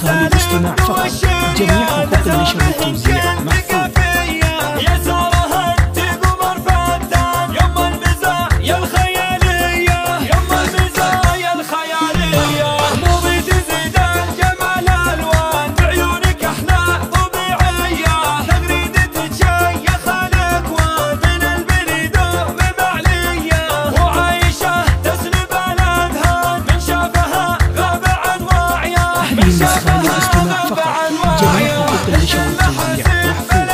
للاستماع فقط. جميع حقوق النشر والتوزيع محفوظ. يا سارها تقمر فتان يم المزايا الخيالية، يم المزايا الخيالية، موضي تزيد الجمال الوان بعيونك احلى طبيعية، تغريدة تشيخ الاكوان من البريد ومعلية، وعايشة تسلب الاذهان من شافها غاب عن واعية. هذه النسخة للاستماع فقط. جميع حقوق النشر والتوزيع محفوظ.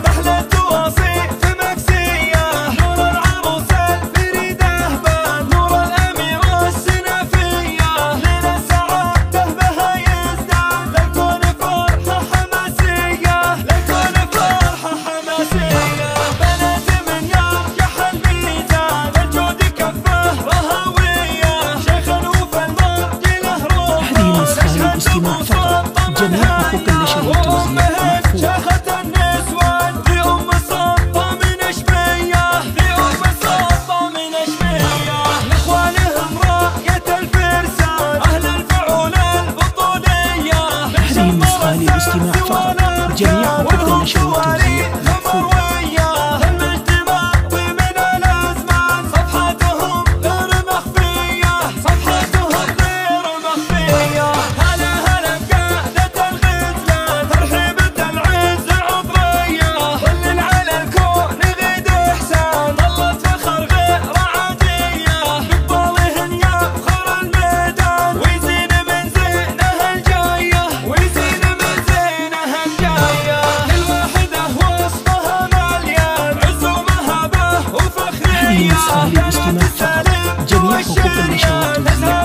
أحلى التواصيل في مكسية، نور العروس الفريدة بان، نور الأميرة السنافية، لنا السعادة بها يزداد، للكون فرحة حماسية، للكون فرحة حماسية، بنات من يرجح الميزان، الجود كفه رهوية، شيخ نوف المرج له روح. هذه النسخة للاستماع فقط. جميع حقوق النشر والتوزيع محفوظ. شيخة النسوان في أم الصفة من أشبية، في أم الصفة من أشبية، لإخوانهم راية الفرسان، أهل الفعول البطولية. هذه النسخة للاستماع فقط. جميع حقوق النشر والتوزيع محفوظ. هذه النسخة للاستماع فقط. جميع حقوق النشر والتوزيع